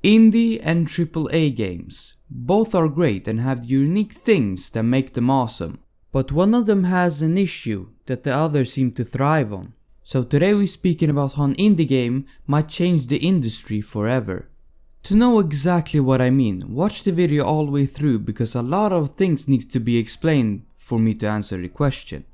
Indie and AAA games. Both are great and have unique things that make them awesome. But one of them has an issue that the others seem to thrive on. So today we're speaking about how an indie game might change the industry forever. To know exactly what I mean, watch the video all the way through because a lot of things need to be explained for me to answer the question.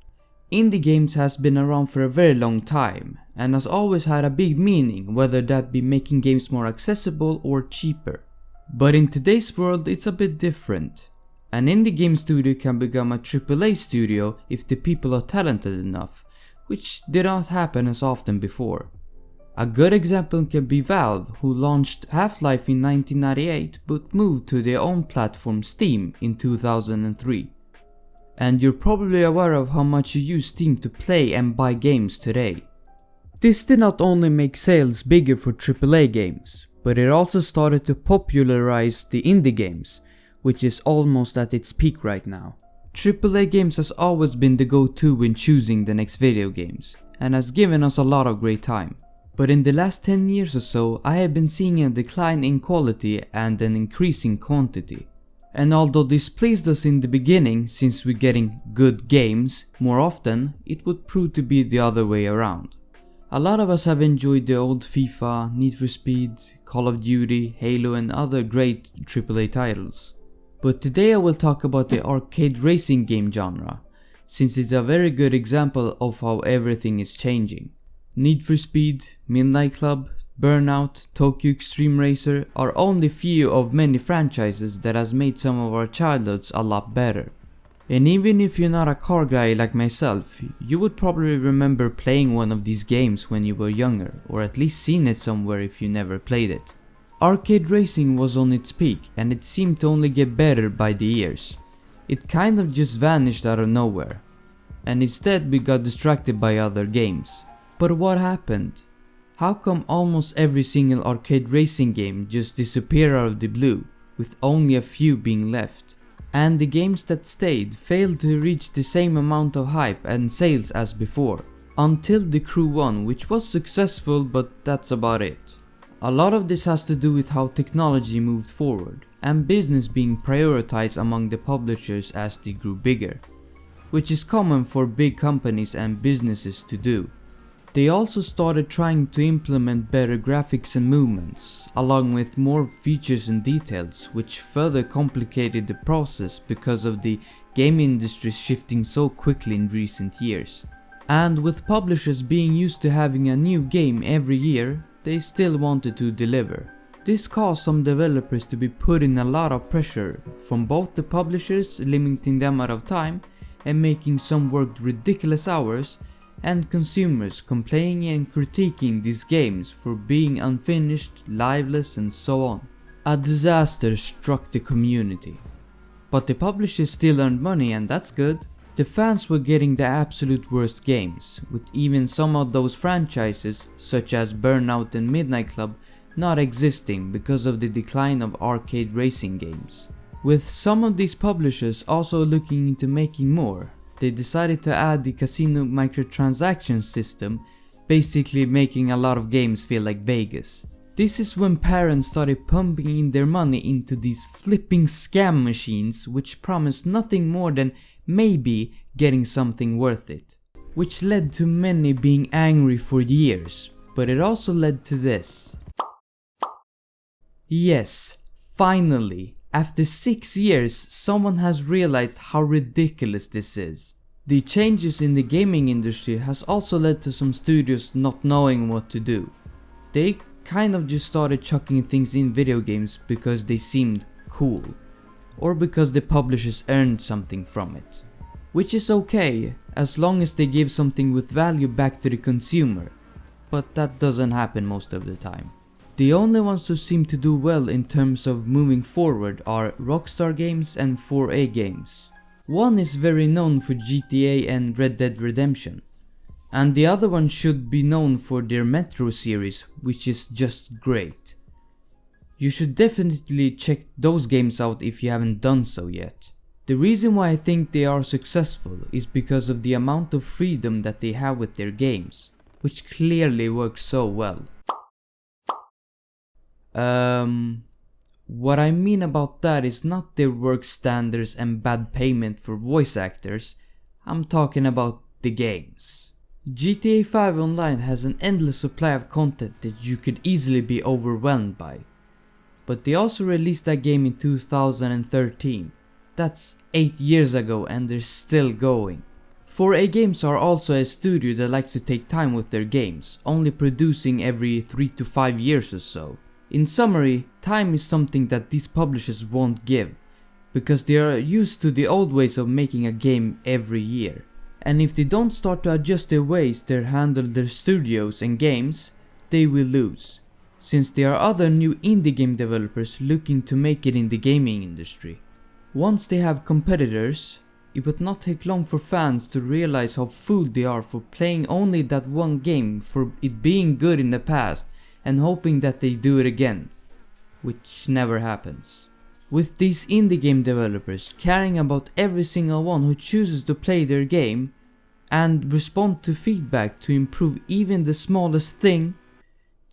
Indie games has been around for a very long time and has always had a big meaning, whether that be making games more accessible or cheaper. But in today's world it's a bit different. An indie game studio can become a AAA studio if the people are talented enough, which did not happen as often before. A good example can be Valve, who launched Half-Life in 1998 but moved to their own platform Steam in 2003. And you're probably aware of how much you use Steam to play and buy games today. This did not only make sales bigger for AAA games, but it also started to popularize the indie games, which is almost at its peak right now. AAA games has always been the go-to when choosing the next video games, and has given us a lot of great time. But in the last 10 years or so, I have been seeing a decline in quality and an increase in quantity. And although this pleased us in the beginning, since we're getting good games more often, it would prove to be the other way around. A lot of us have enjoyed the old FIFA, Need for Speed, Call of Duty, Halo and other great AAA titles. But today I will talk about the arcade racing game genre, since it's a very good example of how everything is changing. Need for Speed, Midnight Club, Burnout, Tokyo Extreme Racer are only few of many franchises that has made some of our childhoods a lot better. And even if you're not a car guy like myself, you would probably remember playing one of these games when you were younger, or at least seen it somewhere if you never played it. Arcade racing was on its peak and it seemed to only get better by the years. It kind of just vanished out of nowhere. And instead we got distracted by other games. But what happened? How come almost every single arcade racing game just disappeared out of the blue, with only a few being left? And the games that stayed failed to reach the same amount of hype and sales as before. Until The Crew 1, which was successful, but that's about it. A lot of this has to do with how technology moved forward, and business being prioritized among the publishers as they grew bigger, which is common for big companies and businesses to do. They also started trying to implement better graphics and movements, along with more features and details, which further complicated the process because of the game industry shifting so quickly in recent years. And with publishers being used to having a new game every year, they still wanted to deliver. This caused some developers to be put in a lot of pressure from both the publishers, limiting them out of time and making some work ridiculous hours, and consumers complaining and critiquing these games for being unfinished, lifeless and so on. A disaster struck the community. But the publishers still earned money and that's good. The fans were getting the absolute worst games, with even some of those franchises, such as Burnout and Midnight Club, not existing because of the decline of arcade racing games. With some of these publishers also looking into making more, they decided to add the casino microtransaction system, basically making a lot of games feel like Vegas. This is when parents started pumping in their money into these flipping scam machines which promised nothing more than maybe getting something worth it. Which led to many being angry for years, but it also led to this. Yes, finally, after 6 years, someone has realized how ridiculous this is. The changes in the gaming industry has also led to some studios not knowing what to do. They kind of just started chucking things in video games because they seemed cool, or because the publishers earned something from it. Which is okay, as long as they give something with value back to the consumer, but that doesn't happen most of the time. The only ones who seem to do well in terms of moving forward are Rockstar Games and AAA Games. One is very known for GTA and Red Dead Redemption, and the other one should be known for their Metro series, which is just great. You should definitely check those games out if you haven't done so yet. The reason why I think they are successful is because of the amount of freedom that they have with their games, which clearly works so well. What I mean about that is not their work standards and bad payment for voice actors. I'm talking about the games. GTA 5 Online has an endless supply of content that you could easily be overwhelmed by. But they also released that game in 2013. That's 8 years ago and they're still going. AAA Games are also a studio that likes to take time with their games, only producing every 3 to 5 years or so. In summary, time is something that these publishers won't give, because they are used to the old ways of making a game every year. And if they don't start to adjust their ways to handle their studios and games, they will lose, since there are other new indie game developers looking to make it in the gaming industry. Once they have competitors, it would not take long for fans to realize how fooled they are for playing only that one game for it being good in the past and hoping that they do it again, which never happens. With these indie game developers caring about every single one who chooses to play their game and respond to feedback to improve even the smallest thing,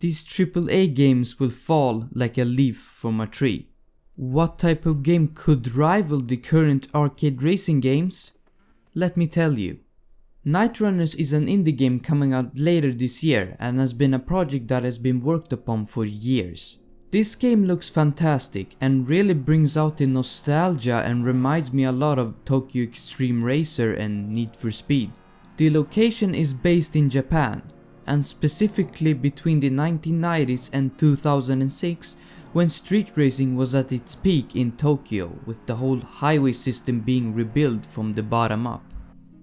these AAA games will fall like a leaf from a tree. What type of game could rival the current arcade racing games? Let me tell you. Night Runners is an indie game coming out later this year and has been a project that has been worked upon for years. This game looks fantastic and really brings out the nostalgia and reminds me a lot of Tokyo Extreme Racer and Need for Speed. The location is based in Japan, and specifically between the 1990s and 2006, when street racing was at its peak in Tokyo, with the whole highway system being rebuilt from the bottom up.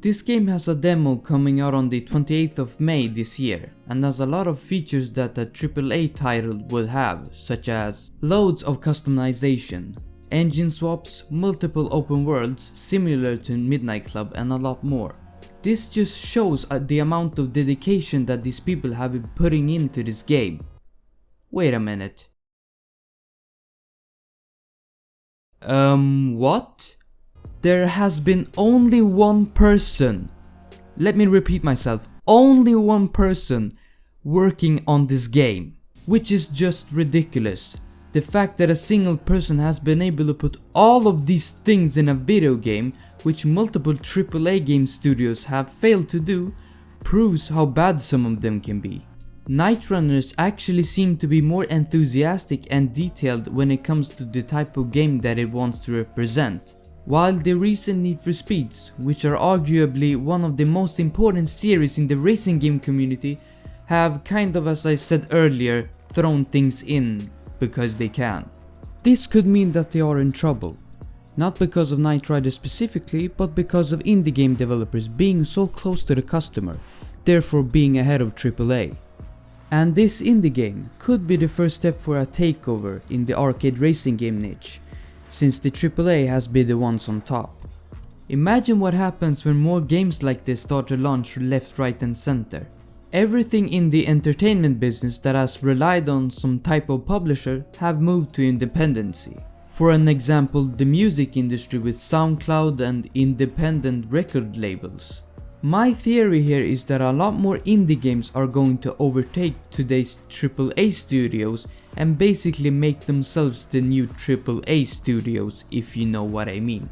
This game has a demo coming out on the 28th of May this year, and has a lot of features that a AAA title will have, such as loads of customization, engine swaps, multiple open worlds similar to Midnight Club, and a lot more. This just shows the amount of dedication that these people have been putting into this game. Wait a minute. What? There has been only one person, let me repeat myself, only one person working on this game, which is just ridiculous. The fact that a single person has been able to put all of these things in a video game, which multiple AAA game studios have failed to do, proves how bad some of them can be. Night Runners actually seem to be more enthusiastic and detailed when it comes to the type of game that it wants to represent. While the recent Need for Speeds, which are arguably one of the most important series in the racing game community, have kind of, as I said earlier, thrown things in because they can. This could mean that they are in trouble. Not because of Knight Rider specifically, but because of indie game developers being so close to the customer, therefore being ahead of AAA. And this indie game could be the first step for a takeover in the arcade racing game niche, since the AAA has been the ones on top. Imagine what happens when more games like this start to launch left, right and center. Everything in the entertainment business that has relied on some type of publisher have moved to independency. For an example, the music industry with SoundCloud and independent record labels. My theory here is that a lot more indie games are going to overtake today's AAA studios and basically make themselves the new AAA studios, if you know what I mean.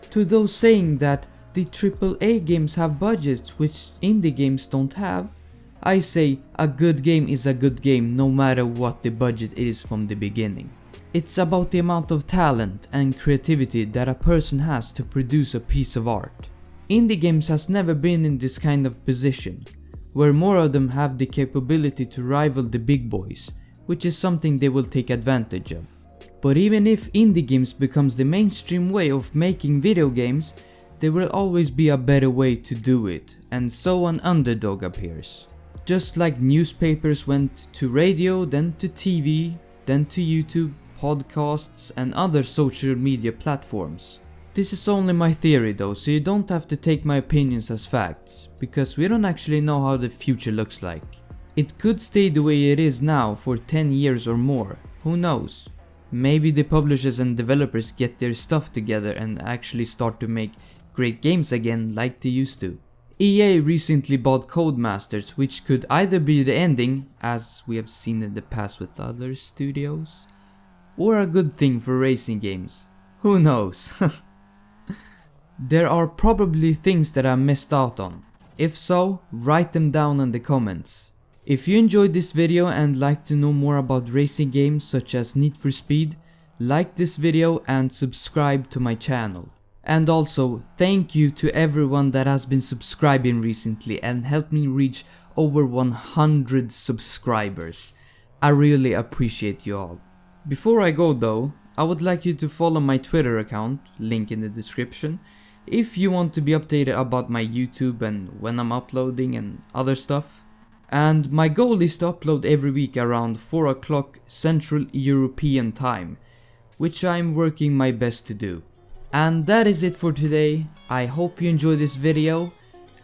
To those saying that the AAA games have budgets which indie games don't have, I say a good game is a good game no matter what the budget is from the beginning. It's about the amount of talent and creativity that a person has to produce a piece of art. Indie games has never been in this kind of position, where more of them have the capability to rival the big boys, which is something they will take advantage of. But even if indie games becomes the mainstream way of making video games, there will always be a better way to do it, and so an underdog appears. Just like newspapers went to radio, then to TV, then to YouTube, podcasts and other social media platforms. This is only my theory though, so you don't have to take my opinions as facts, because we don't actually know how the future looks like. It could stay the way it is now for 10 years or more, who knows? Maybe the publishers and developers get their stuff together and actually start to make great games again like they used to. EA recently bought Codemasters, which could either be the ending, as we have seen in the past with other studios, or a good thing for racing games. Who knows? There are probably things that I missed out on. If so, write them down in the comments. If you enjoyed this video and like to know more about racing games such as Need for Speed, like this video and subscribe to my channel. And also, thank you to everyone that has been subscribing recently and helped me reach over 100 subscribers. I really appreciate you all. Before I go though, I would like you to follow my Twitter account, link in the description, if you want to be updated about my YouTube and when I'm uploading and other stuff. And my goal is to upload every week around 4 o'clock Central European time, which I'm working my best to do. And that is it for today. I hope you enjoyed this video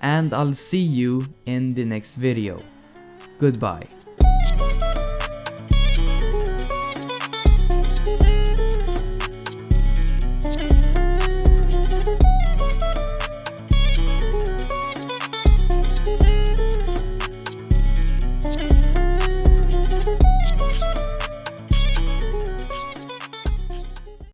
and I'll see you in the next video. Goodbye.